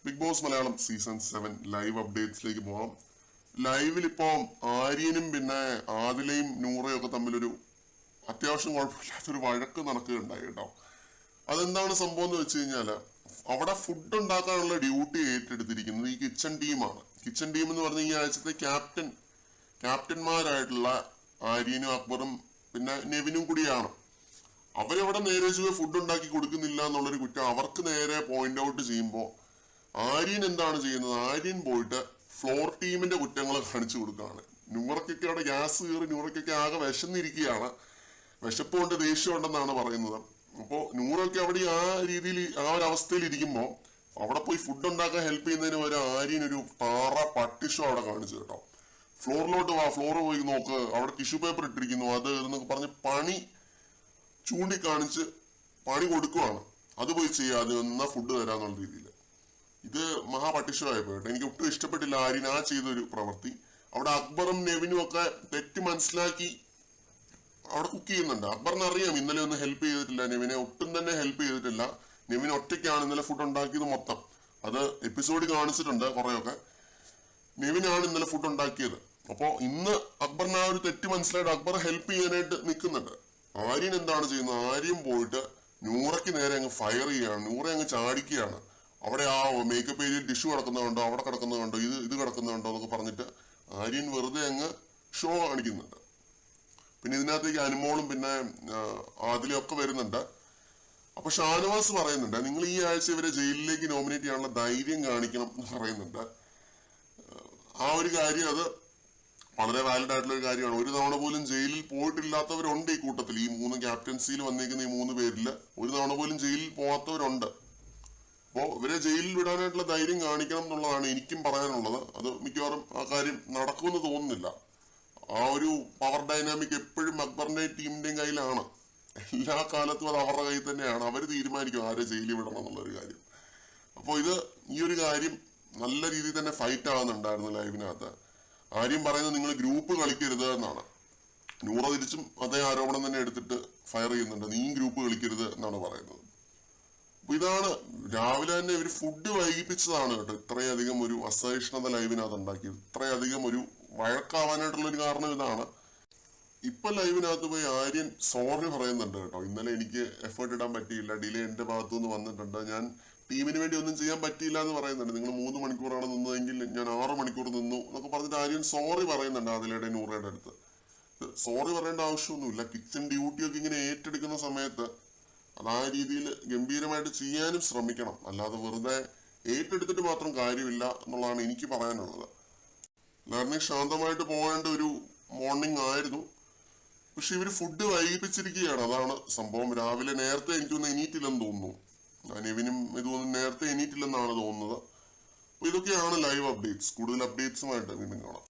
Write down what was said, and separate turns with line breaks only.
Big boss Malayalam season 7 live അപ്ഡേറ്റ്സിലേക്ക് പോകാം. ലൈവിൽ ഇപ്പോൾ ആര്യനും പിന്നെ ആദിലയും നൂറയും ഒക്കെ തമ്മിലൊരു അത്യാവശ്യം കുഴപ്പമില്ലാത്തൊരു വഴക്ക് നടക്കുകയുണ്ടായി കേട്ടോ. അതെന്താണ് സംഭവം എന്ന് വെച്ച് കഴിഞ്ഞാല് അവിടെ ഫുഡ് ഉണ്ടാക്കാനുള്ള ഡ്യൂട്ടി ഏറ്റെടുത്തിരിക്കുന്നത് ഈ കിച്ചൺ ടീമാണ്. കിച്ചൺ ടീം എന്ന് പറഞ്ഞ ഈ ആഴ്ചത്തെ ക്യാപ്റ്റന്മാരായിട്ടുള്ള ആര്യനും അക്ബറും പിന്നെ നെവിനും കൂടിയാണ്. അവരവിടെ നേരെ ഫുഡ് ഉണ്ടാക്കി കൊടുക്കുന്നില്ല എന്നുള്ളൊരു കുറ്റം അവർക്ക് നേരെ പോയിന്റ് ഔട്ട് ചെയ്യുമ്പോൾ ആര്യൻ എന്താണ് ചെയ്യുന്നത്? ആര്യൻ പോയിട്ട് ഫ്ലോർ ടീമിന്റെ കുറ്റങ്ങൾ കാണിച്ചു കൊടുക്കുകയാണ്. നൂറയ്ക്കൊക്കെ അവിടെ ഗ്യാസ് കയറി നൂറയ്ക്കൊക്കെ ആകെ വിശന്നിരിക്കുകയാണ്. വിശപ്പ് കൊണ്ട് ദേഷ്യം ഉണ്ടെന്നാണ് പറയുന്നത്. അപ്പോൾ നൂറൊക്കെ അവിടെ ആ രീതിയിൽ ആ ഒരു അവസ്ഥയിൽ ഇരിക്കുമ്പോൾ അവിടെ പോയി ഫുഡ് ഉണ്ടാക്കാൻ ഹെൽപ്പ് ചെയ്യുന്നതിന് വരെ ആര്യൻ ഒരു പാറ പട്ടിഷോ അവിടെ കാണിച്ചു കേട്ടോ. ഫ്ലോറിലോട്ട് വാ, ഫ്ലോർ പോയി നോക്ക്, അവിടെ ടിഷ്യൂ പേപ്പർ ഇട്ടിരിക്കുന്നു, അത് എന്നൊക്കെ പറഞ്ഞ് പണി ചൂണ്ടിക്കാണിച്ച് പണി കൊടുക്കുവാണ്. അത് പോയി ചെയ്യാതെ എന്നാ ഫുഡ് തരാന്നുള്ള രീതിയിൽ ഇത് മഹാപട്ടിഷമായി പോയിട്ട് എനിക്ക് ഒട്ടും ഇഷ്ടപ്പെട്ടില്ല ആര്യൻ ആ ചെയ്തൊരു പ്രവൃത്തി. അവിടെ അക്ബറും നെവിനും ഒക്കെ തെറ്റ് മനസ്സിലാക്കി അവിടെ കുക്ക് ചെയ്യുന്നുണ്ട്. അക്ബറിന് അറിയാം ഇന്നലെ ഒന്നും ഹെൽപ്പ് ചെയ്തിട്ടില്ല, നെവിനെ ഒട്ടും തന്നെ ഹെൽപ്പ് ചെയ്തിട്ടില്ല. നെവിൻ ഒറ്റയ്ക്കാണ് ഇന്നലെ ഫുഡ് ഉണ്ടാക്കിയത് മൊത്തം. അത് എപ്പിസോഡ് കാണിച്ചിട്ടുണ്ട് കുറെയൊക്കെ. നെവിനാണ് ഇന്നലെ ഫുഡ് ഉണ്ടാക്കിയത്. അപ്പോൾ ഇന്ന് അക്ബറിന് ആ ഒരു തെറ്റ് മനസ്സിലായിട്ട് അക്ബർ ഹെൽപ്പ് ചെയ്യാനായിട്ട് നിൽക്കുന്നുണ്ട്. ആര്യൻ എന്താണ് ചെയ്യുന്നത്? ആര്യൻ പോയിട്ട് നൂറയ്ക്ക് നേരെ അങ്ങ് ഫയർ ചെയ്യുകയാണ്, നൂറെ അങ്ങ് ചാടിക്കുകയാണ്. അവിടെ ആ മേക്കപ്പ് ഏരിയയിൽ ടിഷ്യൂ കിടക്കുന്നുണ്ടോ, അവിടെ കിടക്കുന്നുണ്ടോ, ഇത് കിടക്കുന്നുണ്ടോ എന്നൊക്കെ പറഞ്ഞിട്ട് ആര്യൻ വെറുതെ അങ്ങ് ഷോ കാണിക്കുന്നുണ്ട്. പിന്നെ ഇതിനകത്തേക്ക് അനുമോളും പിന്നെ ആദിലും ഒക്കെ വരുന്നുണ്ട്. അപ്പൊ ഷാനവാസ് പറയുന്നുണ്ട് നിങ്ങൾ ഈ ആഴ്ച ഇവരെ ജയിലിലേക്ക് നോമിനേറ്റ് ചെയ്യാനുള്ള ധൈര്യം കാണിക്കണം എന്ന് പറയുന്നുണ്ട്. ആ ഒരു കാര്യം അത് വളരെ വാലിഡ് ആയിട്ടുള്ള ഒരു കാര്യമാണ്. ഒരു തവണ പോലും ജയിലിൽ പോയിട്ടില്ലാത്തവരുണ്ട് ഈ കൂട്ടത്തിൽ. ഈ 3 ക്യാപ്റ്റൻസിയിൽ വന്നിരിക്കുന്ന ഈ 3 പേരിൽ ഒരു തവണ പോലും ജയിലിൽ പോകാത്തവരുണ്ട്. അപ്പോൾ ഇവരെ ജയിലിൽ വിടാനായിട്ടുള്ള ധൈര്യം കാണിക്കണം എന്നുള്ളതാണ് എനിക്കും പറയാനുള്ളത്. അത് മിക്കവാറും ആ കാര്യം നടക്കുമെന്ന് തോന്നുന്നില്ല. ആ ഒരു പവർ ഡൈനാമിക് എപ്പോഴും അക്ബറിന്റെ ടീമിന്റെയും കയ്യിലാണ്. എല്ലാ കാലത്തും അത് അവരുടെ കയ്യിൽ തന്നെയാണ്. അവർ തീരുമാനിക്കും ആരെ ജയിലിൽ വിടണം എന്നുള്ളൊരു കാര്യം. അപ്പോൾ ഈ ഒരു കാര്യം നല്ല രീതിയിൽ തന്നെ ഫൈറ്റ് ആവുന്നുണ്ടായിരുന്നു ലൈവിനകത്ത്. ആര്യം പറയുന്നത് നിങ്ങൾ ഗ്രൂപ്പ് കളിക്കരുത് എന്നാണ്. നൂറ തിരിച്ചും അതേ ആരോപണം തന്നെ എടുത്തിട്ട് ഫയർ ചെയ്യുന്നുണ്ട്, നീ ഗ്രൂപ്പ് കളിക്കരുത് എന്നാണ് പറയുന്നത്. അപ്പൊ ഇതാണ് രാവിലെ തന്നെ ഇവർ ഫുഡ് വൈകിപ്പിച്ചതാണ് കേട്ടോ ഇത്രയധികം ഒരു അസഹിഷ്ണുത ലൈവിനകത്ത് ഉണ്ടാക്കിയത്. ഇത്രയധികം ഒരു വഴക്കാവാനായിട്ടുള്ള ഒരു കാരണം ഇതാണ്. ഇപ്പൊ ലൈവിനകത്ത് പോയി ആര്യൻ സോറി പറയുന്നുണ്ട് കേട്ടോ. ഇന്നലെ എനിക്ക് എഫേർട്ട് ഇടാൻ പറ്റിയില്ല, ഡിലേ എന്റെ ഭാഗത്തു നിന്ന് വന്നിട്ടുണ്ട്, ഞാൻ ടീമിന് വേണ്ടി ഒന്നും ചെയ്യാൻ പറ്റിയില്ല എന്ന് പറയുന്നുണ്ട്. നിങ്ങൾ 3 മണിക്കൂറാണ് നിന്നതെങ്കിൽ ഞാൻ 6 മണിക്കൂർ നിന്നു എന്നൊക്കെ പറഞ്ഞിട്ട് ആര്യൻ സോറി പറയുന്നുണ്ട് ആദിലയുടെ നൂറയുടെ അടുത്ത്. സോറി പറയേണ്ട ആവശ്യമൊന്നുമില്ല. കിച്ചൺ ഡ്യൂട്ടിയൊക്കെ ഇങ്ങനെ ഏറ്റെടുക്കുന്ന സമയത്ത് അത് ആ രീതിയിൽ ഗംഭീരമായിട്ട് ചെയ്യാനും ശ്രമിക്കണം. അല്ലാതെ വെറുതെ ഏറ്റെടുത്തിട്ട് മാത്രം കാര്യമില്ല എന്നുള്ളതാണ് എനിക്ക് പറയാനുള്ളത്. ലേർണിംഗ് ശാന്തമായിട്ട് പോകേണ്ട ഒരു മോർണിംഗ് ആയിരുന്നു. പക്ഷെ ഇവര് ഫുഡ് വൈകിപ്പിച്ചിരിക്കുകയാണ്, അതാണ് സംഭവം. രാവിലെ നേരത്തെ എനിക്കൊന്നും എണീറ്റില്ലെന്ന് തോന്നുന്നു. നെവിനും ഇതൊന്നും നേരത്തെ എണീറ്റില്ലെന്നാണ് തോന്നുന്നത്. അപ്പൊ ഇതൊക്കെയാണ് ലൈവ് അപ്ഡേറ്റ്സ്. കൂടുതൽ അപ്ഡേറ്റ്സുമായിട്ട് വീണ്ടും കാണാം.